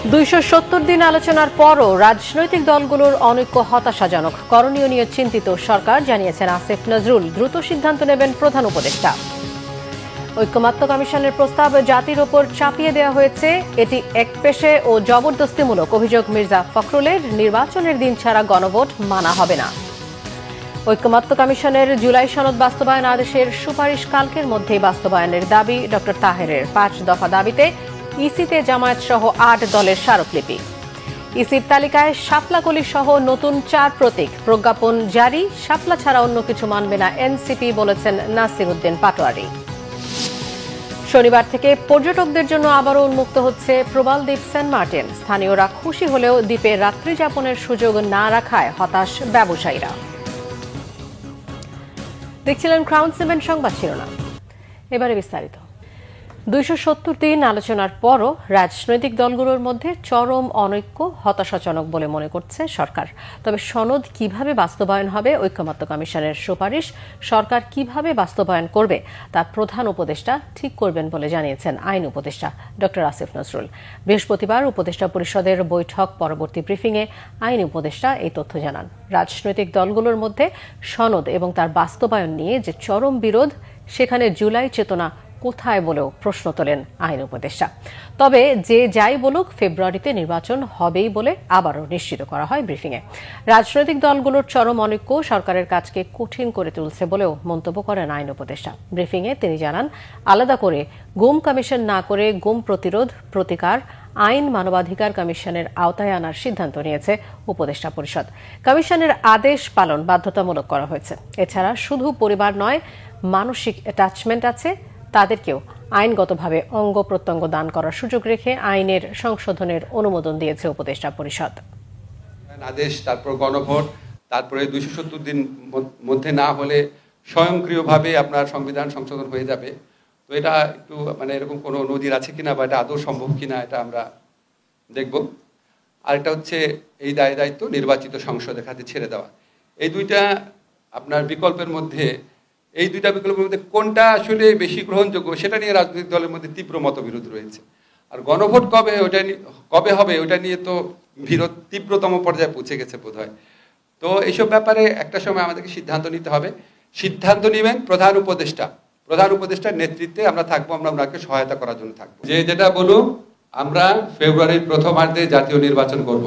২৭০ দিন আলোচনার পরও রাজনৈতিক দলগুলোর অনৈক্য হতাশাজনক। করণীয় নিয়ে চিন্তিত সরকার, জানিয়েছেন আসিফ নজরুল। দ্রুত সিদ্ধান্ত নেবেন প্রধান উপদেষ্টা। ঐক্যমত্য কমিশনের প্রস্তাব জাতির ওপর চাপিয়ে দেওয়া হয়েছে, এটি একপেশে ও জবরদস্তিমূলক। অভিযোগ মির্জা ফখরুলের। নির্বাচনের দিন ছাড়া গণভোট মানা হবে না। ঐক্যমত্য কমিশনের জুলাই সনদ বাস্তবায়ন আদেশের সুপারিশ কালকের মধ্যেই বাস্তবায়নের দাবি ড তাহেরের। ৫ দফা দাবিতে ইসিতে জামায়াত সহ ৮ দলের স্মারকলিপি। ইসির তালিকায় শাপলাকলি সহ নতুন ৪ প্রতীক। প্রজ্ঞাপন জারি। শাপলা ছাড়া অন্য কিছু মানবে না এনসিপি, বলেছেন নাসির উদ্দিন পাটোয়ারি। শনিবার থেকে পর্যটকদের জন্য আবারও উন্মুক্ত হচ্ছে প্রবাল দ্বীপ সেন্ট মার্টিন। স্থানীয়রা খুশি হলেও দ্বীপে রাত্রি যাপনের সুযোগ না রাখায় হতাশ ব্যবসায়ীরা। দেখছিলেন ক্রাউন সিমেন্ট সংবাদ শিরোনাম। এবারে বিস্তারিত। ২৭০ দিন আলোচনার পরও রাজনৈতিক দলগুলোর মধ্যে চরম অনৈক্য হতাশাজনক বলে মনে করছে সরকার। তবে সনদ কিভাবে বাস্তবায়ন হবে, ঐক্যমত্য কমিশনের সুপারিশ সরকার কিভাবে বাস্তবায়ন করবে তা প্রধান উপদেষ্টা ঠিক করবেন বলে জানিয়েছেন আইন উপদেষ্টা ড আসিফ নজরুল। বৃহস্পতিবার উপদেষ্টা পরিষদের বৈঠক পরবর্তী ব্রিফিংয়ে আইন উপদেষ্টা এই তথ্য জানান। রাজনৈতিক দলগুলোর মধ্যে সনদ এবং তার বাস্তবায়ন নিয়ে যে চরম বিরোধ, সেখানে জুলাই চেতনা কোথায় বলেও প্রশ্ন তোলেন আইন উপদেষ্টা। তবে যে যাই বলুক, ফেব্রুয়ারিতে নির্বাচন হবেই বলে আবারও নিশ্চিত করা হয় ব্রিফিংয়ে। রাজনৈতিক দলগুলোর চরম অনৈক্য সরকারের কাজকে কঠিন করে তুলছে বলেও মন্তব্য করেন আইন উপদেষ্টা। ব্রিফিংয়ে তিনি জানান, আলাদা করে গুম কমিশন না করে গুম প্রতিরোধ, প্রতিকার আইন মানবাধিকার কমিশনের আওতায় আনার সিদ্ধান্ত নিয়েছে উপদেষ্টা পরিষদ। কমিশনের আদেশ পালন বাধ্যতামূলক করা হয়েছে। এছাড়া শুধু পরিবার নয়, মানসিক অ্যাটাচমেন্ট আছে, তাদেরকেও আইনগতভাবে অঙ্গ প্রত্যঙ্গ দান করার সুযোগ রেখে আইনের সংশোধনের অনুমোদন দিয়েছে উপদেষ্টা পরিষদ। আদেশ, তারপর গণভোট, তারপরে ২৭০ দিন মধ্যে না হলে স্বয়ংক্রিয়ভাবে আপনার সংবিধান সংশোধন হয়ে যাবে। তো এটা একটু এরকম কোনো নজির আছে কিনা বা এটা আদৌ সম্ভব কিনা, এটা আমরা দেখব। আর এটা হচ্ছে এই দায়িত্ব নির্বাচিত সংসদের হাতে ছেড়ে দেওয়া। এই দুইটা আপনার বিকল্পের মধ্যে কোনটা আসলে বেশি গ্রহণযোগ্য, সেটা নিয়ে রাজনৈতিক দলের মধ্যে তীব্র মতবিরোধ রয়েছে। আর গণভোট কবে হবে ওটা নিয়ে তো বিরোধ তীব্রতম পর্যায়ে পৌঁছে গেছে বোধহয়। তো এইসব ব্যাপারে একটা সময় আমাদেরকে সিদ্ধান্ত নিতে হবে। সিদ্ধান্ত নেবেন প্রধান উপদেষ্টার নেতৃত্বে আমরা থাকবো, আমরা ওনাকে সহায়তা করার জন্য থাকবো। যে যেটা বলুন, আমরা ফেব্রুয়ারির প্রথমার্ধে জাতীয় নির্বাচন করব।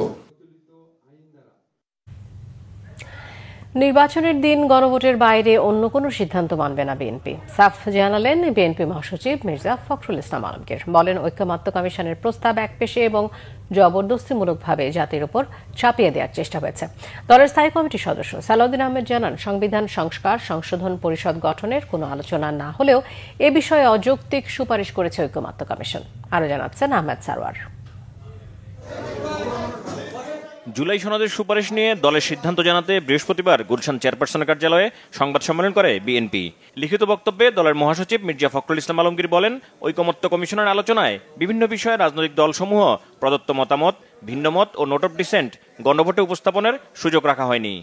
নির্বাচনের দিন গণভোটের বাইরে অন্য কোনো সিদ্ধান্ত মানবে না বিএনপি, সাফ জানালেন বিএনপি মহাসচিব মির্জা ফখরুল ইসলাম আলমগীর। বলেন, ঐক্যমত্য কমিশনের প্রস্তাব একপেশে এবং জবরদস্তিমূলকভাবে জাতির উপর চাপিয়ে দেওয়ার চেষ্টা হয়েছে। দলের স্থায়ী কমিটির সদস্য সালাউদ্দিন আহমেদ জানান, সংবিধান সংস্কার সংশোধন পরিষদ গঠনের কোনো আলোচনা না হলেও এ বিষয়ে অযৌক্তিক সুপারিশ করেছে ঐক্যমত্য কমিশন। আরও জানাচ্ছেন আহমেদ সারওয়ার। জুলাই সনদের সুপারিশ নিয়ে দলের সিদ্ধান্ত জানাতে বৃহস্পতিবার গুলশান চেয়ারপারসনের কার্যালয়ে সংবাদ সম্মেলন করে বিএনপি। লিখিত বক্তব্যে দলের মহাসচিব মির্জা ফখরুল ইসলাম আলমগীর বলেন, ঐকমত্য কমিশনের আলোচনায় বিভিন্ন বিষয়ে রাজনৈতিক দলসমূহ প্রদত্ত মতামত, ভিন্নমত ও নোট অফ ডিসেন্ট গণভোটে উপস্থাপনের সুযোগ রাখা হয়নি।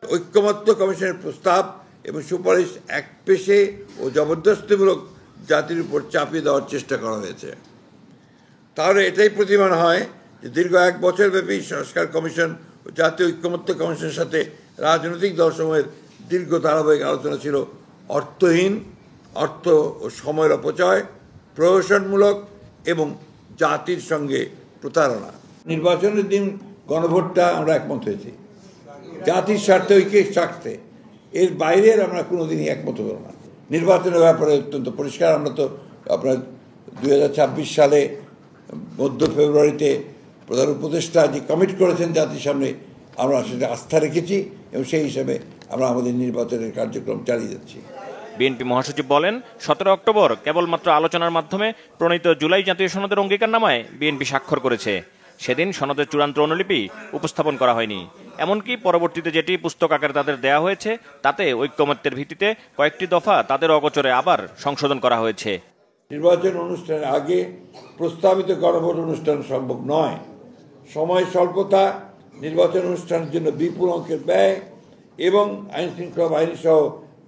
ঐকমত্য কমিশনের প্রস্তাব এবং সুপারিশ একপেশে ও জবরদস্তিমূলক জাতির উপর চাপিয়ে দেওয়ার চেষ্টা করা হয়েছে। তাহলে এটাই প্রতিমান হয় যে দীর্ঘ ১ বছরব্যাপী সংস্কার কমিশন ও জাতীয় ঐক্যমত্য কমিশনের সাথে রাজনৈতিক দলসমূহের দীর্ঘ ধারাবাহিক আলোচনা ছিল অর্থহীন, অর্থ ও সময়ের অপচয়, প্রহসনমূলক এবং জাতির সঙ্গে প্রতারণা। নির্বাচনের দিন গণভোটটা আমরা একমত হয়েছি জাতির স্বার্থে, ঐক্যের স্বার্থে। এর বাইরে আমরা কোনোদিনই একমত হব না। নির্বাচনের ব্যাপারে অত্যন্ত পরিষ্কার। আমরা তো আপনার ২০২৬ সালে মধ্য ফেব্রুয়ারিতে প্রধান উপদেষ্টা যে কমিট করেছেন জাতির সামনে, আমরা সেটা আস্থা রেখেছি এবং সেই হিসাবে আমরা আমাদের নির্বাচনের কার্যক্রম চালিয়ে যাচ্ছি। বিএনপি মহাসচিব বলেন, ১৭ অক্টোবর কেবলমাত্র আলোচনার মাধ্যমে প্রণীত জুলাই জাতীয় সনদের অঙ্গীকারনামায় বিএনপি স্বাক্ষর করেছে। সেদিন সনদের চূড়ান্ত অনুলিপি উপস্থাপন করা হয়নি। এমনকি পরবর্তীতে যেটি পুস্তক আকারে তাদের দেয়া হয়েছে, তাতে ঐক্যমত্যের ভিত্তিতে কয়েকটি দফা তাদের অগোচরে আবার সংশোধন করা হয়েছে। নির্বাচন অনুষ্ঠানের আগে প্রস্তাবিত গণভোট অনুষ্ঠান সম্ভব নয়। সময় স্বল্পতা, নির্বাচন অনুষ্ঠানের জন্য বিপুল অঙ্কের ব্যয় এবং আইন শৃঙ্খলা বাহিনী সহ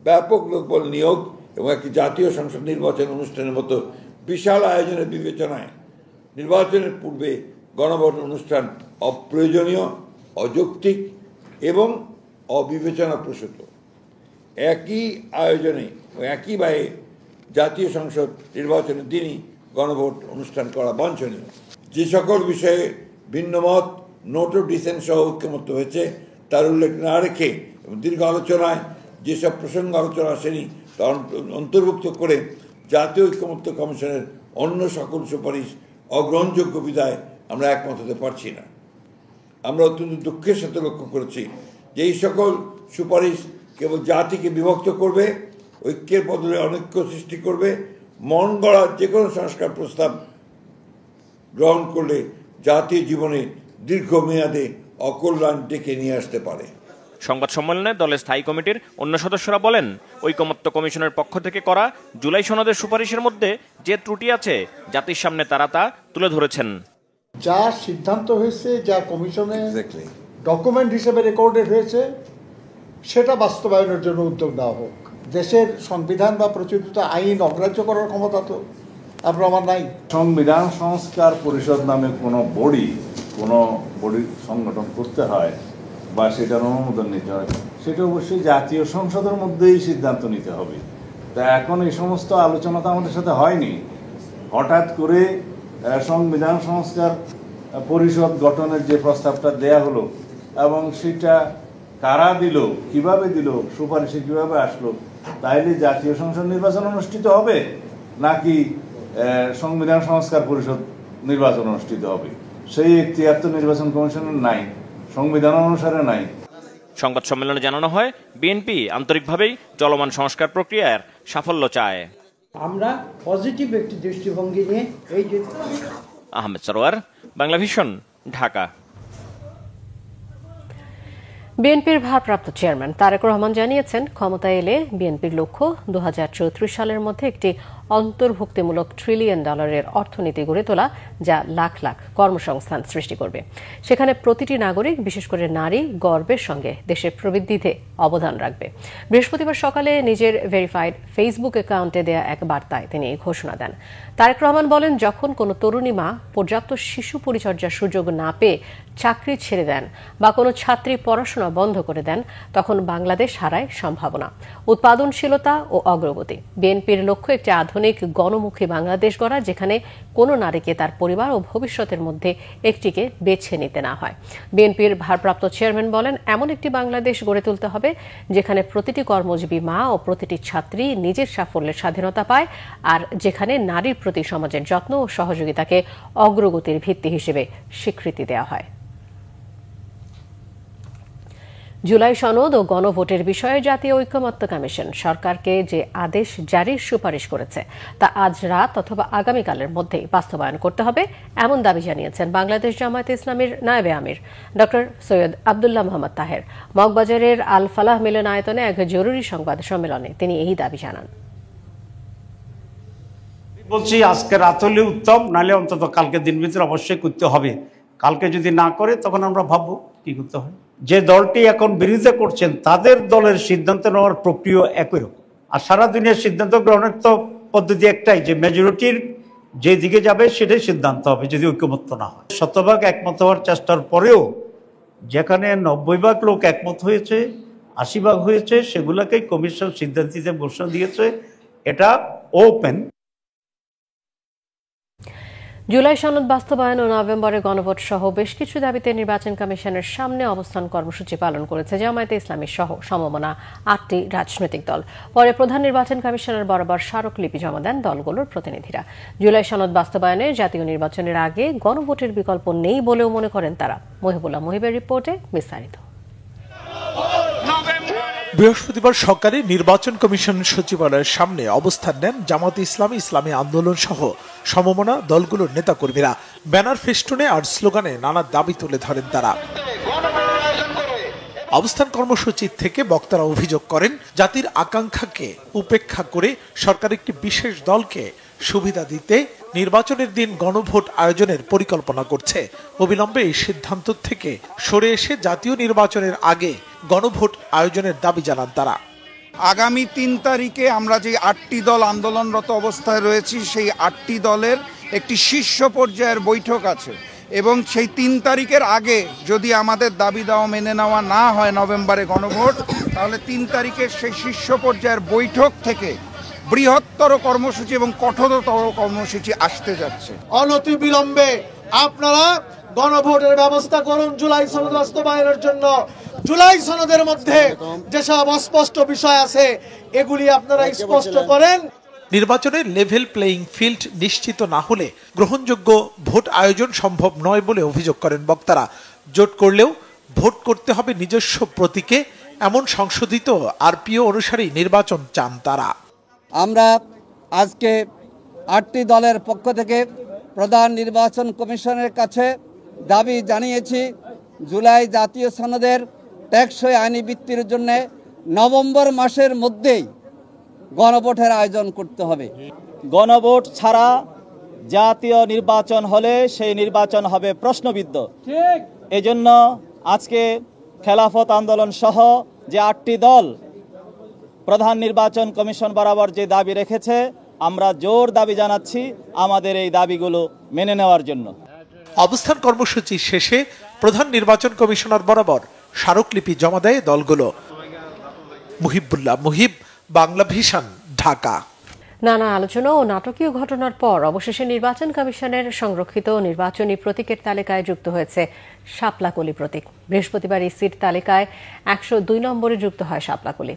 ব্যাপক লোকবল নিয়োগ এবং একটি জাতীয় সংসদ নির্বাচন অনুষ্ঠানের মতো বিশাল আয়োজনের বিবেচনায় নির্বাচনের পূর্বে গণভোট অনুষ্ঠান অপ্রয়োজনীয়, অযৌক্তিক এবং অবিবেচনাপ্রসূত। একই আয়োজনে ও একই ব্যয়ে জাতীয় সংসদ নির্বাচনের দিনই গণভোট অনুষ্ঠান করা বাঞ্ছনীয়। যে সকল বিষয়ে ভিন্নমত, নোট অফ ডিসেন্ট সহ ঐক্যমত্য হয়েছে তার উল্লেখ না রেখে এবং দীর্ঘ আলোচনায় যেসব প্রসঙ্গ আলোচনা আসেনি তা অন্তর্ভুক্ত করে জাতীয় ঐক্যমত্য কমিশনের অন্য সকল সুপারিশ অগ্রহণযোগ্য বিধায় আমরা একমত হতে পারছি না। আমরা অত্যন্ত দুঃখের সাথে লক্ষ্য করেছি যে এই সকল সুপারিশ কেবল জাতিকে বিভক্ত করবে, ঐক্যের বদলে অনৈক্য সৃষ্টি করবে। মন গড়া যে কোনো সংস্কার প্রস্তাব গ্রহণ করলে জাতীয় জীবনে দীর্ঘমেয়াদে অকল্যাণ ডেকে নিয়ে আসতে পারে। সংবাদ সম্মেলনে দলের স্থায়ী কমিটির অন্য সদস্যরা বলেন, ঐকমত্য কমিশনের পক্ষ থেকে করা জুলাই সনদের সুপারিশের মধ্যে যে ত্রুটি আছে জাতির সামনে তারা তা তুলে ধরেছেন। যা সিদ্ধান্ত হয়েছে, যা কমিশনে ডকুমেন্ট হিসেবে রেকর্ডেড হয়েছে, সেটা বাস্তবায়নের জন্য উদ্যোগ নেওয়া হোক। দেশের সংবিধান বা প্রচলিত আইন অগ্রাহ্য করার ক্ষমতা তো আমার নাই। সংবিধান সংস্কার পরিষদ নামে কোনো বডি সংগঠন করতে হয় বা সেটার অনুমোদন নিতে হয়, সেটা অবশ্যই জাতীয় সংসদের মধ্যেই সিদ্ধান্ত নিতে হবে। তা এখন এই সমস্ত আলোচনা তো আমাদের সাথে হয়নি। হঠাৎ করে সংবিধান সংস্কার পরিষদ গঠনের যে প্রস্তাবটা দেয়া হলো এবং সেটা কারা দিল, কিভাবে দিল, সুপারিশে কিভাবে আসলো, তাইলে জাতীয় সংসদ নির্বাচন অনুষ্ঠিত হবে নাকি সংবিধান সংস্কার পরিষদ নির্বাচন অনুষ্ঠিত হবে? সেই এখতিয়ার তো নির্বাচন কমিশনের নাই, সংবিধান অনুসারে নাই। সংবাদ সম্মেলনে জানানো হয়, বিএনপি আন্তরিকভাবেই চলমান সংস্কার প্রক্রিয়ার সাফল্য চায়। আমরা পজিটিভ একটি দৃষ্টিভঙ্গি নিয়ে এই যে আহমেদ সরোয়ার, বাংলাভিশন, ঢাকা। বিএনপির ভারপ্রাপ্ত চেয়ারম্যান তারেক রহমান জানিয়েছেন, ক্ষমতায় এলে বিএনপির লক্ষ্য 2034 সালের মধ্যে একটি অন্তর্ভুক্তিমূলক $1 ট্রিলিয়ন অর্থনীতি গড়ে তোলা, যা লাখ লাখ কর্মসংস্থান সৃষ্টি করবে। সেখানে প্রতিটি নাগরিক, বিশেষ করে নারী, গর্বের সঙ্গে দেশের প্রবৃদ্ধিতে অবদান রাখবে। বৃহস্পতিবার সকালে নিজের ভেরিফাইড ফেসবুক অ্যাকাউন্টে দেয়া এক বার্তায় তিনি এই ঘোষণা দেন। তারেক রহমান বলেন, যখন কোনো তরুণী মা পর্যাপ্ত শিশু পরিচর্যার সুযোগ না পেয়ে চাকরি ছেড়ে দেন বা কোনো ছাত্রী পড়াশোনা বন্ধ করে দেন, তখন বাংলাদেশ হারায় সম্ভাবনা, উৎপাদনশীলতা ও অগ্রগতি। বিএনপির লক্ষ্য একটি আধুনিক গণমুখী বাংলাদেশ গড়া, যেখানে কোনো নারীকে তার পরিবার ও ভবিষ্যতের মধ্যে একটিকে বেছে নিতে না হয়। বিএনপির ভারপ্রাপ্ত চেয়ারম্যান বলেন, এমন একটি বাংলাদেশ গড়ে তুলতে হবে যেখানে প্রতিটি কর্মজীবী মা ও প্রতিটি ছাত্রী নিজের সাফল্যের স্বাধীনতা পায়, আর যেখানে নারীর প্রতি সমাজের যত্ন ও সহযোগিতাকে অগ্রগতির ভিত্তি হিসেবে স্বীকৃতি দেওয়া হয়। জুলাই সনদ ও গণভোটের বিষয়ে জাতীয় ঐকমত্য কমিশন সরকারকে যে আদেশ জারির সুপারিশ করেছে তা আজ রাত অথবা আগামীকালের মধ্যেই বাস্তবায়ন করতে হবে, এমন দাবি জানিয়েছেন বাংলাদেশ জামায়াতে ইসলামীর নায়েবে আমির ডক্টর সৈয়দ আব্দুল্লাহ মোহাম্মদ তাহের। মগবাজারের আল ফালাহ মিলনায়তনে এক জরুরি সংবাদ সম্মেলনে তিনি এই দাবি জানান। বলছি, আজকে রাত হলে উত্তম, নাহলে অন্তত কালকে দিন ভিতরে অবশ্যই করতে হবে। কালকে যদি না করে তখন আমরা ভাববো কি করতে হয়। যে দলটি এখন বিরোধিতা করছেন তাদের দলের সিদ্ধান্ত নেওয়ার প্রক্রিয়া একই রকম। আর সারা দুনিয়ার সিদ্ধান্ত গ্রহণের তো পদ্ধতি একটাই, যে মেজরিটির যে দিকে যাবে সেটাই সিদ্ধান্ত হবে যদি ঐক্যমত্য না হয়। 100% একমত হওয়ার চেষ্টার পরেও যেখানে 90% লোক একমত হয়েছে, 80% হয়েছে, সেগুলোকেই কমিশন সিদ্ধান্ত দিতে ঘোষণা দিয়েছে। এটা ওপেন। জুলাই সনদ বাস্তবায়ন ও নভেম্বরে গণভোট সহ বেশ কিছু দাবিতে নির্বাচন কমিশনের সামনে অবস্থান কর্মসূচি পালন করেছে জামায়াতে ইসলামী সহ সমমনা 8টি রাজনৈতিক দল। পরে প্রধান নির্বাচন কমিশনার বরাবর স্মারকলিপি জমা দেন দলগুলোর প্রতিনিধিরা। জুলাই সনদ বাস্তবায়নে জাতীয় নির্বাচনের আগে গণভোটের বিকল্প নেই বলেও মনে করেন তারা। মহিবুল্লাহ মুহিবের রিপোর্টে বিস্তারিত। বৃহস্পতিবার সকালে নির্বাচন কমিশন সচিবালয়ের সামনে অবস্থান নেন জামায়াতে ইসলামী, ইসলামী আন্দোলন সহ সমমনা দলগুলোর নেতাকর্মীরা। ব্যানার, ফেস্টুনে আর স্লোগানে নানা দাবি তুলে ধরেন তারা। অবস্থান কর্মসূচি থেকে বক্তারা অভিযোগ করেন, জাতির আকাঙ্ক্ষাকে উপেক্ষা করে সরকার একটি বিশেষ দলকে সুবিধা দিতে নির্বাচনের দিন গণভোট আয়োজনের পরিকল্পনা করছে। অবিলম্বে এই সিদ্ধান্ত থেকে সরে এসে জাতীয় নির্বাচনের আগে গণভোট আয়োজনের দাবি জানান তারা। আগামী 3 তারিখে আমরা যে 8টি দল আন্দোলনরত অবস্থায় রয়েছি, সেই 8টি দলের একটি শীর্ষ পর্যায়ের বৈঠক আছে এবং সেই 3 তারিখের আগে যদি আমাদের দাবি দাওয়া মেনে নেওয়া না হয় নভেম্বরে গণভোট, তাহলে 3 তারিখের সেই শীর্ষ পর্যায়ের বৈঠক থেকে বৃহত্তর কর্মসূচি এবং কঠোরতর কর্মসূচি আসতে যাচ্ছে। অনতি বিলম্বে আপনারা গণভোটের ব্যবস্থা করুন জুলাই সনদ বাস্তবায়নের জন্য। জুলাই সনদের মধ্যে যেসব অস্পষ্ট বিষয় আছে এগুলি আপনারা স্পষ্ট করেন। নির্বাচনের লেভেল প্লেইং ফিল্ড নিশ্চিত না হলে গ্রহণযোগ্য ভোট আয়োজন সম্ভব নয় বলে অভিযোগ করেন বক্তারা। জোট করলেও ভোট করতে হবে নিজস্ব প্রতীকে, এমন সংশোধিত আরপিও অনুসারেই নির্বাচন চান তারা। আমরা আজকে 8টি দলের পক্ষ থেকে প্রধান নির্বাচন কমিশনের কাছে দাবি জানিয়েছি, জুলাই জাতীয় সনদের টেকসই আইনি ভিত্তির জন্য নভেম্বর মাসের মধ্যেই গণভোটের আয়োজন করতে হবে। গণভোট ছাড়া জাতীয় নির্বাচন হলে সেই নির্বাচন হবে প্রশ্নবিদ্ধ। এজন্য আজকে খেলাফত আন্দোলন সহ যে 8টি দল প্রধান নির্বাচন কমিশন বরাবর যে দাবি রেখেছে, আমরা জোর দাবি জানাচ্ছি আমাদের এই দাবিগুলো মেনে নেওয়ার জন্য। অবস্থান কর্মসূচি শেষে প্রধান নির্বাচন কমিশনার বরাবর স্মারকলিপি জমা দেয় দলগুলো। মুহিবুল্লাহ মুহিব, বাংলা ভিশন, ঢাকা। নানা আলোচনা ও নাটকীয় ঘটনার পর অবশেষে নির্বাচন কমিশনের সংরক্ষিত নির্বাচনী প্রতীকের তালিকায় যুক্ত হয়েছে শাপলাকলি প্রতীক। বৃহস্পতিবার ইসির তালিকায় 102 নম্বরে যুক্ত হয় শাপলাকলি।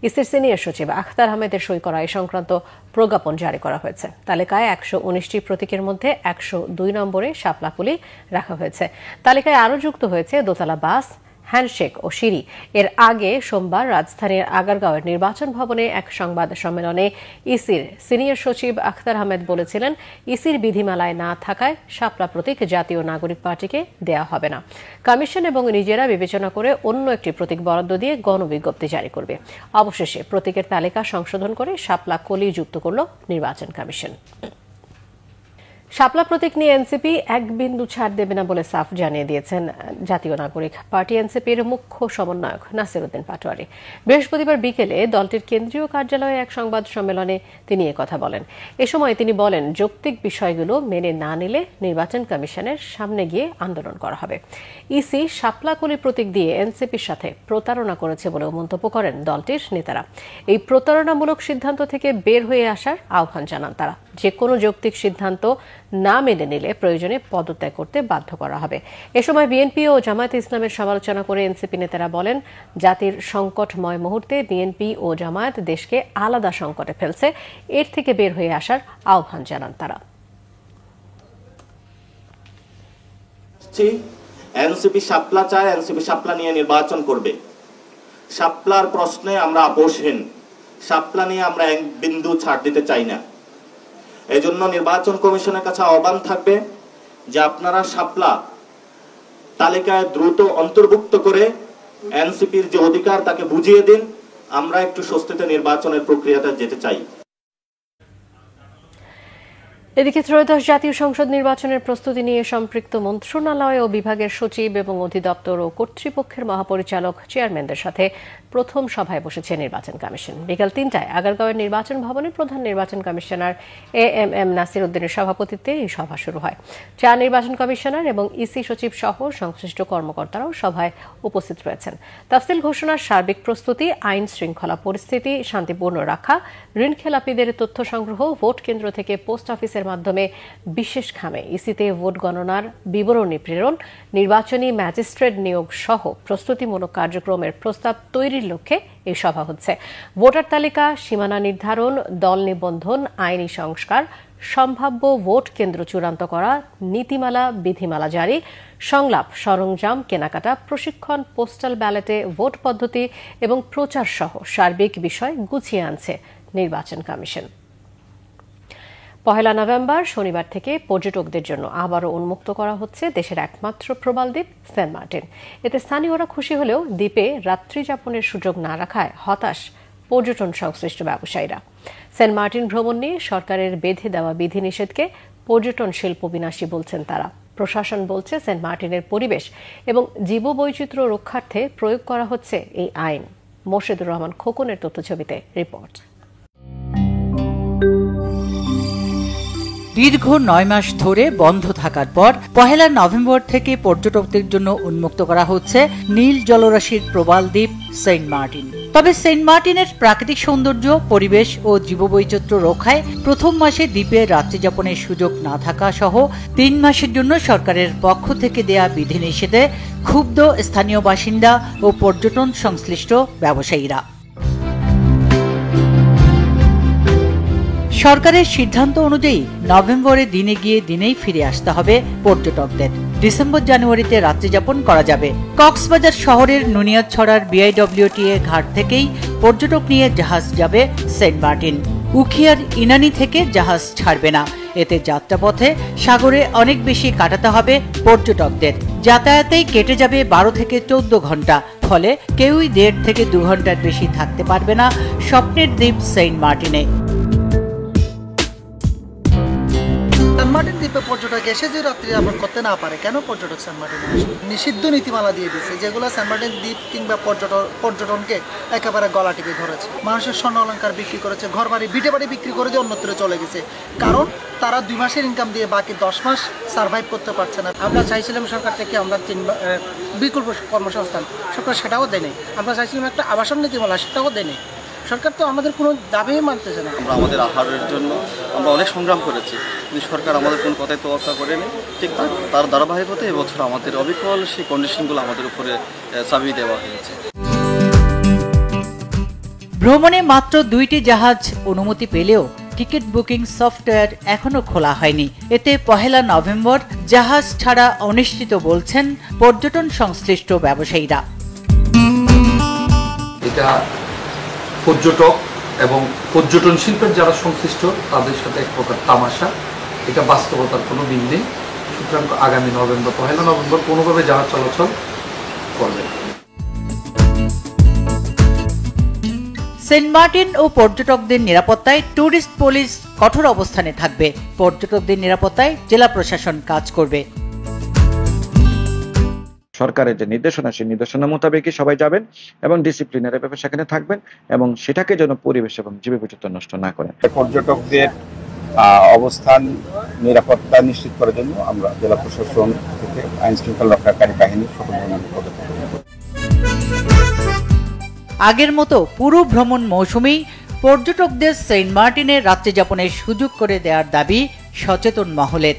ইসির সিনিয়র সচিব আখতার আহমেদের সই করা এই সংক্রান্ত প্রজ্ঞাপন জারি করা হয়েছে। তালিকায় 119টি প্রতীকের মধ্যে 102 নম্বরে শাপলাকলি রাখা হয়েছে। তালিকায় আরও যুক্ত হয়েছে দোতলা বাস, হ্যান্ডশেক ও সিঁড়ি। এর আগে সোমবার রাজধানীর আগারগাঁওয়ের নির্বাচন ভবনে এক সংবাদ সম্মেলনে ইসির সিনিয়র সচিব আখতার আহমেদ বলেছিলেন, ইসির বিধিমালায় না থাকায় শাপলা প্রতীক জাতীয় নাগরিক পার্টিকে দেয়া হবে না। কমিশন এবং নিজেরা বিবেচনা করে অন্য একটি প্রতীক বরাদ্দ দিয়ে গণবিজ্ঞপ্তি জারি করবে। অবশেষে প্রতীকের তালিকা সংশোধন করে শাপলা কলি যুক্ত করল নির্বাচন কমিশন। শাপলা প্রতীক নিয়ে এনসিপি এক বিন্দু ছাড় দেবে না বলে সাফ জানিয়ে দিয়েছেন জাতীয় নাগরিক পার্টি এনসিপির মুখ্য সমন্বয়ক নাসির উদ্দিন পাটোয়ারি। বৃহস্পতিবার বিকেলে দলটির কেন্দ্রীয় কার্যালয়ে এক সংবাদ সম্মেলনে তিনি কথা বলেন। এ সময় তিনি বলেন, যৌক্তিক বিষয়গুলো মেনে না নিলে নির্বাচন কমিশনের সামনে গিয়ে আন্দোলন করা হবে। ইসি শাপলাকলি প্রতীক দিয়ে এনসিপির সাথে প্রতারণা করেছে বলেও মন্তব্য করেন দলটির নেতারা। এই প্রতারণামূলক সিদ্ধান্ত থেকে বের হয়ে আসার আহ্বান জানান তারা। যে কোনো যৌক্তিক সিদ্ধান্ত না মেনে নিলে প্রয়োজনে পদত্যাগ করতে বাধ্য করা হবে। এ সময় বিএনপি ও জামায়াতে ইসলামের সমালোচনা করে এনসিপি নেতারা বলেন, জাতির সংকটময় মুহূর্তে বিএনপি ও জামায়াত দেশকে আলাদা সংকটে ফেলছে, এর থেকে বের হয়ে আসার আহ্বান জানান তারা। এনসিপি শাপলা চায়, এনসিপি শাপলা নিয়ে নির্বাচন করবে। শাপলার প্রশ্নে আমরা আপোষহীন, শাপলা নিয়ে আমরা এক বিন্দু ছাড় দিতে চাই না। এজন্য নির্বাচন কমিশনের কাছে আহ্বান থাকবে যে আপনারা শাপলা তালিকায় দ্রুত অন্তর্ভুক্ত করে এনসিপির যে অধিকার তাকে বুঝিয়ে দিন। আমরা একটু স্বস্তিতে নির্বাচনের প্রক্রিয়াতে যেতে চাই। এদিকে ত্রয়োদশ জাতীয় সংসদ নির্বাচনের প্রস্তুতি নিয়ে সম্পৃক্ত মন্ত্রণালয় ও বিভাগের সচিব এবং অধিদপ্তর ও কর্তৃপক্ষের মহাপরিচালক চেয়ারম্যানদের সাথে প্রথম সভায় বসেছে নির্বাচন কমিশন। বিকাল 3টায় আগারগাঁওয়ের নির্বাচন ভবনে প্রধান নির্বাচন কমিশনার এএমএম নাসির উদ্দিনের সভাপতিত্বে এই সভা শুরু হয়। 4 নির্বাচন কমিশনার এবং ইসি সচিব সহ সংশ্লিষ্ট কর্মকর্তারাও সভায় উপস্থিত রয়েছেন। তাফসিল ঘোষণার সার্বিক প্রস্তুতি, আইন শৃঙ্খলা পরিস্থিতি শান্তিপূর্ণ রাখা, ঋণ খেলাপিদের তথ্য সংগ্রহ, ভোট কেন্দ্র থেকে পোস্ট অফিসের মাধ্যমে বিশেষ খামে ইসিতে ভোট গণনার বিবরণী প্রেরণ, নির্বাচনী ম্যাজিস্ট্রেট নিয়োগ সহ প্রস্তুতিমূলক কার্যক্রমের প্রস্তাব তৈরির লক্ষ্যে এই সভা হচ্ছে। ভোটার তালিকা, সীমানা নির্ধারণ, দল নিবন্ধন, আইনি সংস্কার, সম্ভাব্য ভোট কেন্দ্র চূড়ান্ত করা, নীতিমালা বিধিমালা জারি, সংলাপ সরঞ্জাম কেনাকাটা, প্রশিক্ষণ, পোস্টাল ব্যালটে ভোট পদ্ধতি এবং প্রচার সহ সার্বিক বিষয় গুছিয়ে আনছে নির্বাচন কমিশন। 1 নভেম্বর শনিবার থেকে পর্যটকদের জন্য আবারও উন্মুক্ত করা হচ্ছে দেশের একমাত্র প্রবাল দ্বীপ সেন্ট মার্টিন। এতে স্থানীয়রা খুশি হলেও দ্বীপে রাত্রি যাপনের সুযোগ না রাখায় হতাশ পর্যটন সংশ্লিষ্ট ব্যবসায়ীরা। সেন্ট মার্টিন ভ্রমণ নিয়ে সরকারের বেঁধে দেওয়া বিধিনিষেধকে পর্যটন শিল্প বিনাশী বলছেন তারা। প্রশাসন বলছে সেন্ট মার্টিনের পরিবেশ এবং জীববৈচিত্র্য রক্ষার্থে প্রয়োগ করা হচ্ছে এই আইন। মোর্শেদুর রহমান খোকনের তথ্যছবিতে রিপোর্ট। দীর্ঘ 9 মাস ধরে বন্ধ থাকার পর 1 নভেম্বর থেকে পর্যটকদের জন্য উন্মুক্ত করা হচ্ছে নীল জলরাশির প্রবাল দ্বীপ সেন্ট মার্টিন। তবে সেন্ট মার্টিনের প্রাকৃতিক সৌন্দর্য, পরিবেশ ও জীববৈচিত্র্য রক্ষায় প্রথম মাসে দ্বীপে রাত্রিযাপনের সুযোগ না থাকা সহ 3 মাসের জন্য সরকারের পক্ষ থেকে দেয়া বিধিনিষেধে ক্ষুব্ধ স্থানীয় বাসিন্দা ও পর্যটন সংশ্লিষ্ট ব্যবসায়ীরা। সরকারের সিদ্ধান্ত অনুযায়ী নভেম্বরে দিনে গিয়ে দিনেই ফিরে আসতে হবে পর্যটকদের। ডিসেম্বর জানুয়ারিতে রাত্রিযাপন করা যাবে। কক্সবাজার শহরের নুনিয়াছড়ার বিআইডব্লিউটিএ ঘাট থেকেই পর্যটক নিয়ে জাহাজ যাবে সেন্ট মার্টিন। উখিয়ার ইনানি থেকে জাহাজ ছাড়বে না। এতে যাত্রাপথে সাগরে অনেক বেশি কাটাতে হবে পর্যটকদের। যাতায়াতেই কেটে যাবে 12 থেকে 14 ঘন্টা। ফলে কেউই 1.5 থেকে 2 ঘন্টার বেশি থাকতে পারবে না স্বপ্নের দ্বীপ সেন্ট মার্টিনে। সেন্ট মার্টিন দ্বীপে পর্যটক এসে যে রাত্রি যাপন করতে না পারে, কেন পর্যটক সেন্ট মার্টিনে আসবে? নিষিদ্ধ নীতিমালা দিয়ে দিচ্ছে, যেগুলো সেন্ট মার্টিন দ্বীপ কিংবা পর্যটনকে একেবারে গলা টিপে ধরেছে। মানুষের স্বর্ণ অলঙ্কার বিক্রি করেছে, ঘর বাড়ি ভিটে বাড়ি বিক্রি করে দিয়ে অন্যত্র চলে গেছে, কারণ তারা 2 মাসের ইনকাম দিয়ে বাকি 10 মাস সার্ভাইভ করতে পারছে না। আমরা চাইছিলাম সরকার থেকে আমরা বিকল্প কর্মসংস্থান, সরকার সেটাও দেয়নি। আমরা চাইছিলাম একটা আবাসন নীতিমালা, সেটাও দেয়নি। সরকার তো আমাদের কোনো দাবিই মানতেছে না। আমরা আমাদের আহারের জন্য আমরা অনেক সংগ্রাম করেছি, কিন্তু সরকার আমাদের কোনো কথাই তোয়াক্কা করেনি। ঠিক তার ধারাবাহিকতা এবছর আমাদের অবিকল সেই কন্ডিশনগুলো আমাদের উপরে চাপিয়ে দেওয়া হয়েছে। ভ্রমণে মাত্র 2টি জাহাজ অনুমতি পেলেও টিকিট বুকিং সফটওয়্যার এখনো খোলা হয়নি। এতে 1 নভেম্বর জাহাজ ছাড়া অনিশ্চিত বলছেন পর্যটন সংশ্লিষ্ট ব্যবসায়ীরা। এটা পর্যটক এবং পর্যটন শিল্পের যারা সংশ্লিষ্ট তাদের সাথে এক প্রকার তামাশা, এটা বাস্তবতার কোনো মিল নেই। সুতরাং আগামী নভেম্বর 1 নভেম্বর কোনোভাবে জাহাজ চলাচল করবে। সেন্ট মার্টিন ও পর্যটকদের নিরাপত্তায় ট্যুরিস্ট পুলিশ কঠোর অবস্থানে থাকবে। পর্যটকদের নিরাপত্তায় জেলা প্রশাসন কাজ করবে। সরকারের যে নির্দেশনা, সেই নির্দেশনা মোতাবেকই সবাই যাবেন এবং ডিসিপ্লিনের ব্যাপারে সেখানে থাকবেন এবং সেটাকে যেন পরিবেশ এবং জীববৈচিত্র্য নষ্ট না করেন। পর্যটকদের অবস্থান নিরাপত্তা নিশ্চিত করার জন্য আমরা জেলা প্রশাসন থেকে আইন শৃঙ্খলা রক্ষাকারী বাহিনী সকল ধরনের পদক্ষেপ নেব। আগের মতো পুরো ভ্রমণ মৌসুমেই পর্যটকদের সেন্ট মার্টিনে রাত্রিযাপনের সুযোগ করে দেওয়ার দাবি সচেতন মহলের।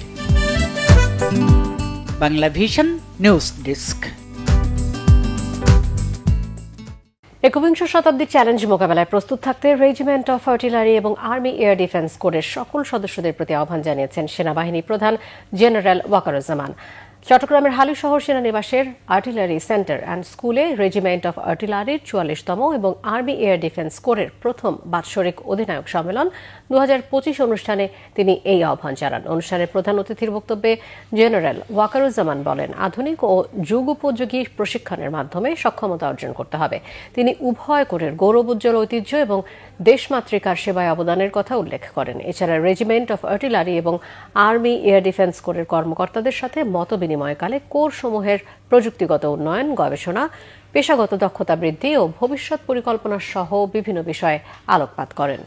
Bangla vision news desk. একবিংশ শতাব্দীর চ্যালেঞ্জ মোকাবেলায় প্রস্তুত থাকতে রেজিমেন্ট অফ আর্টিলারি এবং আর্মি এয়ার ডিফেন্স কোরের সকল সদস্যদের প্রতি আহ্বান জানিয়েছেন সেনাবাহিনী প্রধান জেনারেল ওয়াকারুজ্জামান। চট্টগ্রামের হালিশহর সেনানিবাসের আর্টিলারি সেন্টার অ্যান্ড স্কুলে রেজিমেন্ট অফ আর্টিলারির 44তম এবং আর্মি এয়ার ডিফেন্স কোরের প্রথম বাৎসরিক অধিনায়ক সম্মেলন 2025 অনুষ্ঠানে তিনি এই আহ্বান জানান। অনুষ্ঠানের প্রধান অতিথির বক্তব্যে জেনারেল ওয়াকারুজ্জামান বলেন, আধুনিক ও যুগোপযোগী প্রশিক্ষণের মাধ্যমে সক্ষমতা অর্জন করতে হবে। তিনি উভয় কোরের গৌরবোজ্জ্বল ঐতিহ্য এবং দেশমাতৃকার সেবায় অবদানের কথা উল্লেখ করেন। এছাড়া রেজিমেন্ট অফ আর্টিলারি এবং আর্মি এয়ার ডিফেন্স কোরের কর্মকর্তাদের সাথে মত বিনিময়কালে কোর সমূহের প্রযুক্তিগত উন্নয়ন, গবেষণা, পেশাগত দক্ষতা বৃদ্ধি ও ভবিষ্যৎ পরিকল্পনা সহ বিভিন্ন বিষয়ে আলোকপাত করেন।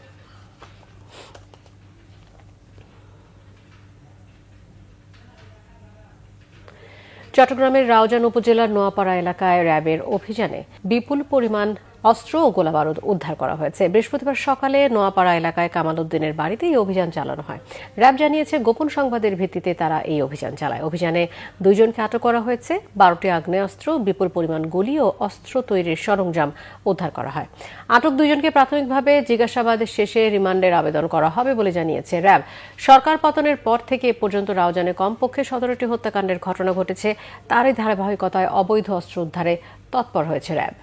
চট্টগ্রামের রাউজান উপজেলার নোয়াপাড়া এলাকায় র্যাবের অভিযানে বিপুল পরিমাণ অস্ত্র ও গোলাবারুদ উদ্ধার করা হয়েছে। বৃহস্পতিবার সকালে নোয়াপাড়া এলাকায় কামাল উদ্দিনের বাড়িতে এই অভিযান চালানো হয়। র্যাব জানিয়েছে, গোপন সংবাদের ভিত্তিতে তারা এই অভিযান চালায়। অভিযানে 2 জনকে আটক করা হয়েছে। 12টি আগ্নেয়াস্ত্র, বিপুল পরিমাণ গুলি ও অস্ত্র তৈরির সরঞ্জাম উদ্ধার করা হয়। আটক 2 জনকে প্রাথমিকভাবে জিজ্ঞাসাবাদের শেষে রিমান্ডের আবেদন করা হবে বলে জানিয়েছে র্যাব। সরকার পতনের পর থেকে এ পর্যন্ত রাউজানে কমপক্ষে 17টি হত্যাকাণ্ডের ঘটনা ঘটেছে। তারই ধারাবাহিকতায় অবৈধ অস্ত্র উদ্ধারে তৎপর হয়েছে র্যাব।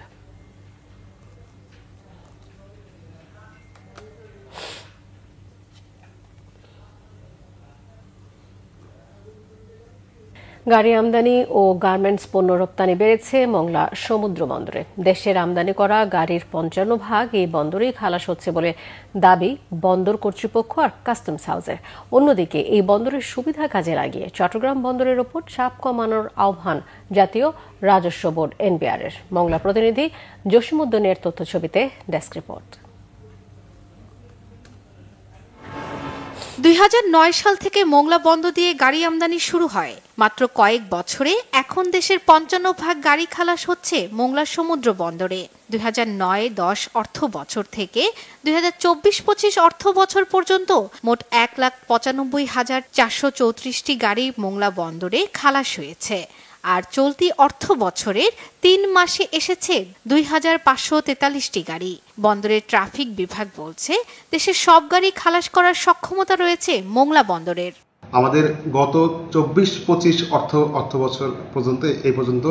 গাড়ি আমদানি ও গার্মেন্টস পণ্য রপ্তানি বেড়েছে মংলা সমুদ্র বন্দরে। দেশের আমদানি করা গাড়ির 55% এই বন্দরেই খালাস হচ্ছে বলে দাবি বন্দর কর্তৃপক্ষ আর কাস্টমস হাউসের। অন্যদিকে এই বন্দরের সুবিধা কাজে লাগিয়ে চট্টগ্রাম বন্দরের ওপর চাপ কমানোর আহ্বান জাতীয় রাজস্ব বোর্ড এনবিআর-এর। মংলা প্রতিনিধি জসিমউদ্দিনের তথ্যছবিতে ডেস্ক রিপোর্ট। 2009 সাল থেকে মোংলা বন্দর দিয়ে গাড়ি আমদানি শুরু হয়। মাত্র কয়েক বছরে এখন দেশের 55% গাড়ি খালাস হচ্ছে মোংলা সমুদ্র বন্দরে। 2009-10 অর্থ বছর থেকে 2024-25 অর্থ বছর পর্যন্ত মোট 1,95,434টি গাড়ি মোংলা বন্দরে খালাস হয়েছে। আর চলতি অর্থ বছরের 3 মাসে এসেছে 2,543টি গাড়ি। বন্দরের ট্রাফিক বিভাগ বলছে দেশের সব গাড়ি খালাস করার সক্ষমতা রয়েছে মোংলা বন্দরের। আমাদের গত 24-25 অর্থ বছর পর্যন্ত এই পর্যন্ত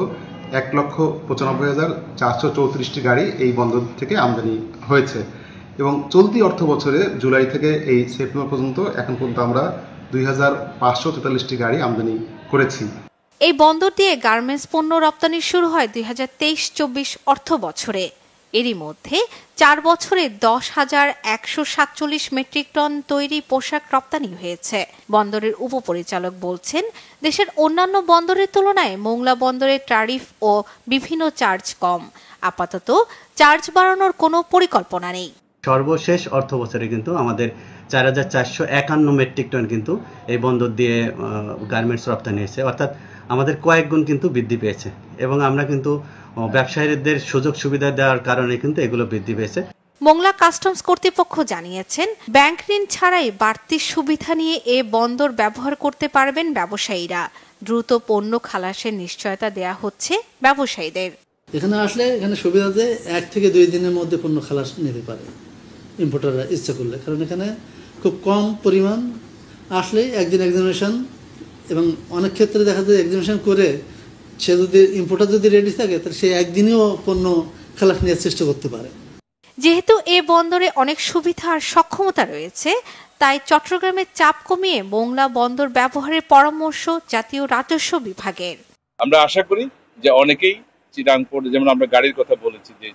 1,95,434টি গাড়ি এই বন্দর থেকে আমদানি হয়েছে এবং চলতি অর্থ বছরে জুলাই থেকে এই সেপ্টেম্বর পর্যন্ত এখন পর্যন্ত আমরা 2,543টি গাড়ি আমদানি করেছি। এই বন্দর দিয়ে গার্মেন্টস পণ্য রপ্তানি শুরু হয় 2023-24 অর্থ বছরে। এরই মধ্যে 4 বছরে 10,147 মেট্রিক টন তৈরি পোশাক রপ্তানি হয়েছে। বন্দরের উপপরিচালক বলছেন, দেশের অন্যান্য বন্দরের তুলনায় মোংলা বন্দরের ট্যারিফ ও বিভিন্ন চার্জ কম। আপাতত চার্জ বাড়ানোর কোনো পরিকল্পনা নেই। সর্বশেষ অর্থ বছরে কিন্তু আমাদের 4,451 মেট্রিক টন কিন্তু এই বন্দর দিয়ে গার্মেন্টস রপ্তানি হয়েছে, অর্থাৎ আমাদের কয়েক গুণ কিন্তু বৃদ্ধি পেয়েছে এবং আমরা কিন্তু ব্যবসায়ীদের সুযোগ সুবিধা দেওয়ার কারণে কিন্তু এগুলো বৃদ্ধি পেয়েছে। মোংলা কাস্টমস কর্তৃপক্ষ জানিয়েছেন, ব্যাংক ঋণ ছাড়াই বাড়তি সুবিধা নিয়ে এ বন্দর ব্যবহার করতে পারবেন ব্যবসায়ীরা। দ্রুত পণ্য খালাসের নিশ্চয়তা দেয়া হচ্ছে ব্যবসায়ীদের। এখানে আসলে এখানে সুবিধাতে 1 থেকে 2 দিনের মধ্যে পণ্য খালাস নিতে পারে ইম্পোর্টাররা ইচ্ছা করলে, কারণ এখানে খুব কম পরিমাণ আসলে একদিন এক্সামিনেশন, এবং অনেক ক্ষেত্রে দেখা যায় এক্সামিনেশন করে সে যদি ইম্পোর্টার যদি রেডি থাকে তাহলে সে একদিনেও পণ্য খালাস নেওয়ার চেষ্টা করতে পারে। যেহেতু এ বন্দরে অনেক সুবিধা আর সক্ষমতা রয়েছে, তাই চট্টগ্রামের চাপ কমিয়ে মোংলা বন্দর ব্যবহারের পরামর্শ জাতীয় রাজস্ব বিভাগের। আমরা আশা করি যে অনেকেই চিটাং পোর্ট, যেমন আমরা গাড়ির কথা বলেছি যে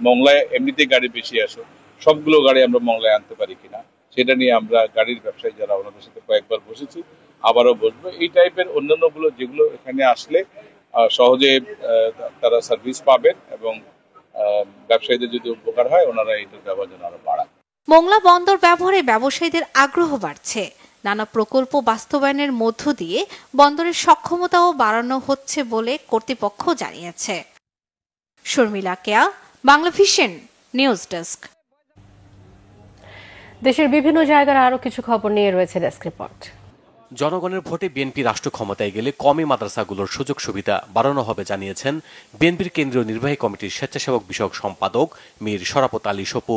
মংলায় এমনিতে গাড়ি বেশি আসে, সবগুলো গাড়ি আমরা মংলায় আনতে পারি কিনা সেটা নিয়ে আমরা গাড়ির ব্যবসায়ী যারা ওনাদের সাথে কয়েকবার বসেছি, আবারও বসবো। এই টাইপের অন্যান্যগুলো যেগুলো এখানে আসলে সহজে তারা সার্ভিস পাবেন এবং ব্যবসায়ীদের যদি উপকার হয় ওনারা এটার ব্যবহার যেন আরো বাড়ায়। মোংলা বন্দর ব্যবহারে ব্যবসায়ীদের আগ্রহ বাড়ছে। নানা প্রকল্প বাস্তবায়নের মধ্য দিয়ে বন্দরের সক্ষমতাও বাড়ানো হচ্ছে বলে কর্তৃপক্ষ জানিয়েছে। শর্মিলা কেয়া, বাংলা ভিশন নিউজ ডেস্ক। দেশের বিভিন্ন জায়গার আরো কিছু খবর নিয়ে রয়েছে ডেস্ক রিপোর্ট। জনগণের ভোটে বিএনপি রাষ্ট্র ক্ষমতায় গেলে কমই মাদ্রাসাগুলোর সুযোগ সুবিধা বাড়ানো হবে জানিয়েছেন বিএনপির কেন্দ্রীয় নির্বাহী কমিটির স্বেচ্ছাসেবক বিষয়ক সম্পাদক মীর শরাফত আলী সপু।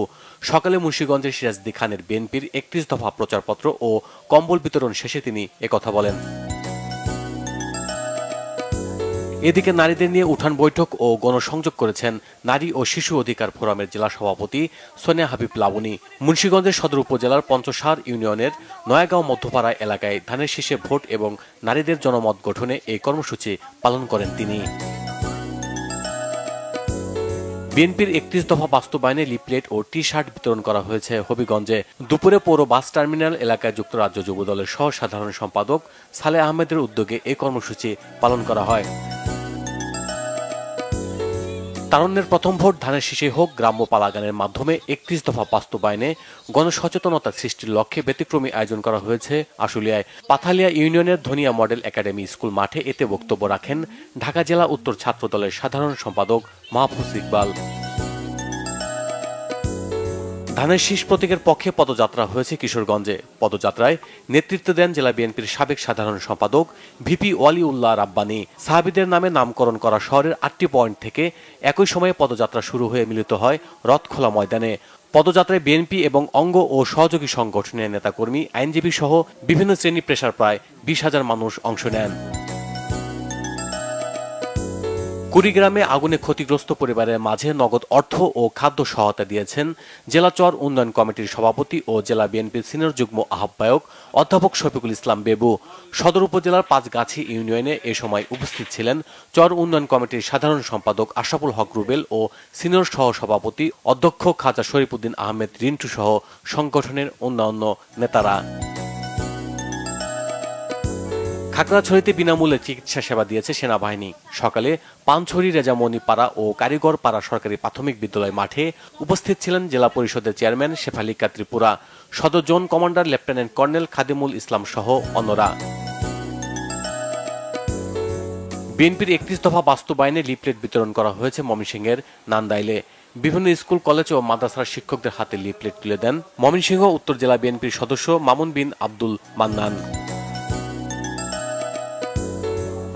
সকালে মুন্সিগঞ্জের সিরাজদি খানের বিএনপির 31 দফা প্রচারপত্র ও কম্বল বিতরণ শেষে তিনি একথা বলেন। এদিকে নারীদের নিয়ে উঠান বৈঠক ও গণসংযোগ করেছেন নারী ও শিশু অধিকার ফোরামের জেলা সভাপতি সোনিয়া হাবিব লাবণী। মুন্সিগঞ্জের সদর উপজেলার পঞ্চসার ইউনিয়নের নয়াগাঁও মধ্যপাড়া এলাকায় ধানের শীষে ভোট এবং নারীদের জনমত গঠনে এই কর্মসূচি পালন করেন তিনি। বিএনপির 31 দফা বাস্তবায়নে লিফলেট ও টি শার্ট বিতরণ করা হয়েছে হবিগঞ্জে। দুপুরে পৌর বাস টার্মিনাল এলাকায় যুক্তরাজ্য যুবদলের সহ সাধারণ সম্পাদক সালেহ আহমেদের উদ্যোগে এই কর্মসূচি পালন করা হয়। তারুণ্যের প্রথম ভোট ধানের শীষে হোক গ্রাম্য পালাগানের মাধ্যমে 31 দফা বাস্তবায়নে গণসচেতনতা সৃষ্টির লক্ষ্যে ব্যতিক্রমী আয়োজন করা হয়েছে আশুলিয়ায় পাথালিয়া ইউনিয়নের ধনিয়া মডেল একাডেমি স্কুল মাঠে। এতে বক্তব্য রাখেন ঢাকা জেলা উত্তর ছাত্র দলের সাধারণ সম্পাদক মাহফুজ ইকবাল। ধানের শীষ প্রতীকের পক্ষে পদযাত্রা হয়েছে কিশোরগঞ্জে। পদযাত্রায় নেতৃত্ব দেন জেলা বিএনপির সাবেক সাধারণ সম্পাদক ভিপি ওয়ালিউল্লাহ রাব্বানী। সাহাবীদের নামে নামকরণ করা শহরের 8টি পয়েন্ট থেকে একই সময়ে পদযাত্রা শুরু হয়ে মিলিত হয় রথখোলা ময়দানে। পদযাত্রায় বিএনপি এবং অঙ্গ ও সহযোগী সংগঠনের নেতাকর্মী, আইনজীবী সহ বিভিন্ন শ্রেণী পেশার প্রায় 20,000 মানুষ অংশ নেন। কুড়িগ্রামে আগুনে ক্ষতিগ্রস্ত পরিবারের মাঝে নগদ অর্থ ও খাদ্য সহায়তা দিয়েছেন জেলা চর উন্নয়ন কমিটির সভাপতি ও জেলা বিএনপির সিনিয়র যুগ্ম আহ্বায়ক অধ্যাপক শফিকুল ইসলাম বেবু। সদর উপজেলার পাঁচগাছি ইউনিয়নে এ সময় উপস্থিত ছিলেন চর উন্নয়ন কমিটির সাধারণ সম্পাদক আশরাফুল হক রুবেল ও সিনিয়র সহ সভাপতি অধ্যক্ষ খাজা শরীফুদ্দিন আহমেদ রিন্টু সহ সংগঠনের অন্যান্য নেতারা। খাগড়াছড়িতে বিনামূল্যে চিকিৎসা সেবা দিয়েছে সেনাবাহিনী। সকালে পানছড়ি রেজামণি পাড়া ও কারিগর পাড়া সরকারি প্রাথমিক বিদ্যালয় মাঠে উপস্থিত ছিলেন জেলা পরিষদের চেয়ারম্যান শেফালিকা ত্রিপুরা। সদর zone commander lieutenant colonel Khadimul Islam সহ অন্যরা। বিএনপির 31 দফা বাস্তবায়নে লিফলেট বিতরণ করা হয়েছে ময়মনসিংহের নান্দাইলে। বিভিন্ন স্কুল, কলেজ ও মাদ্রাসার শিক্ষকদের হাতে লিফলেট তুলে দেন ময়মনসিংহ উত্তর জেলা বিএনপির সদস্য মামুন বিন আব্দুল মান্নান।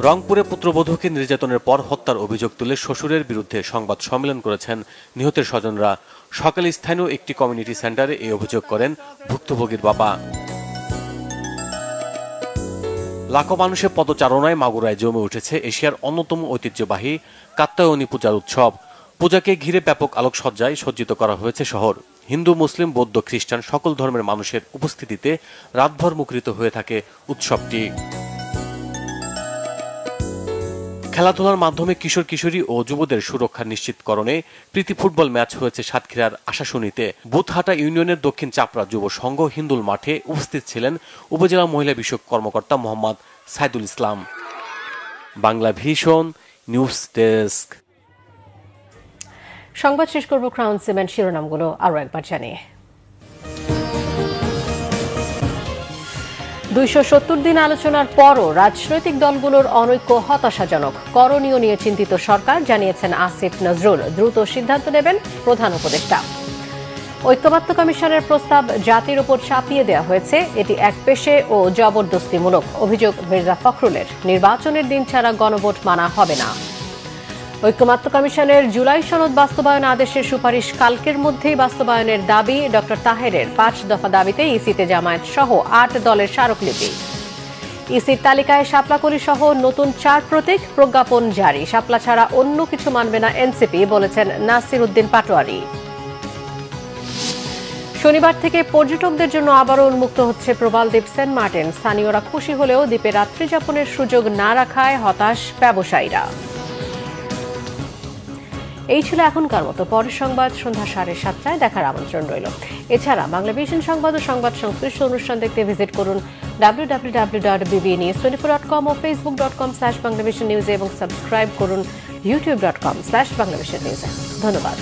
রংপুরে পুত্রবধূকে নির্যাতনের পর হত্যার অভিযোগ তুলে শ্বশুরের বিরুদ্ধে সংবাদ সম্মেলন করেছেন নিহতের স্বজনরা। সকালে স্থানীয় একটি কমিউনিটি সেন্টারে এই অভিযোগ করেন ভুক্তভোগীর বাবা। লাখো মানুষের পদচারণায় মাগুরায় জমে উঠেছে এশিয়ার অন্যতম ঐতিহ্যবাহী কাত্যায়নী পূজার উৎসব। পূজাকে ঘিরে ব্যাপক আলোকসজ্জায় সজ্জিত করা হয়েছে শহর। হিন্দু, মুসলিম, বৌদ্ধ, খ্রিস্টান সকল ধর্মের মানুষের উপস্থিতিতে রাতভর মুখরিত হয়ে থাকে উৎসবটি। খেলাধুলার মাধ্যমে কিশোর কিশোরী ও যুবদের সুরক্ষা নিশ্চিতকরণে প্রীতি ফুটবল ম্যাচ হয়েছে সাতক্ষীরার আশাশুনিতে। বুথহাটা ইউনিয়নের দক্ষিণ চাপড়া যুব সংঘ হিন্দুল মাঠে উপস্থিত ছিলেন উপজেলা মহিলা বিষয়ক কর্মকর্তা Mohammad Saidul Islam. Bangla vision news desk. সংবাদ শেষ করব ক্রাউন সিমেন্ট শিরোনামগুলো আরো একবার জানিয়ে। 270 দিন আলোচনার পরও রাজনৈতিক দলগুলোর অনৈক্য হতাশাজনক। করণীয় নিয়ে চিন্তিত সরকার, জানিয়েছেন আসিফ নজরুল। দ্রুত সিদ্ধান্ত নেবেন প্রধান উপদেষ্টা। ঐক্যমত্য কমিশনের প্রস্তাব জাতির উপর চাপিয়ে দেওয়া হয়েছে, এটি একপেশে ও জবরদস্তিমূলক। অভিযোগ মির্জা ফখরুলের। নির্বাচনের দিন ছাড়া গণভোট মানা হবে না। ঐক্যমত্য কমিশনের জুলাই সনদ বাস্তবায়ন আদেশের সুপারিশ কালকের মধ্যেই বাস্তবায়নের দাবি ডক্টর তাহেরের। 5 দফা দাবিতে ইসিতে জামায়াত সহ 8 দলের স্মারকলিপি। ইসির তালিকায় শাপলাকলি সহ নতুন 4 প্রতীক প্রজ্ঞাপন জারি। শাপলা ছাড়া অন্য কিছু মানবে না এনসিপি, বলেছেন নাসির উদ্দিন পাটোয়ারি। শনিবার থেকে পর্যটকদের জন্য আবারও উন্মুক্ত হচ্ছে প্রবাল দ্বীপ সেন্ট মার্টিন। স্থানীয়রা খুশি হলেও দ্বীপে রাত্রি যাপনের সুযোগ না রাখায় হতাশ ব্যবসায়ীরা। এই ছিল এখনকার মতো। পরের সংবাদ সন্ধ্যা 7:30টায় দেখার আমন্ত্রণ রইল। এছাড়া বাংলা ভিশন সংবাদ ও সংবাদ সংশ্লিষ্ট অনুষ্ঠান দেখতে ভিজিট করুন www.bbnews24.com ও facebook.com/banglavisionnews এবং সাবস্ক্রাইব করুন youtube.com/banglavisionnews। ধন্যবাদ।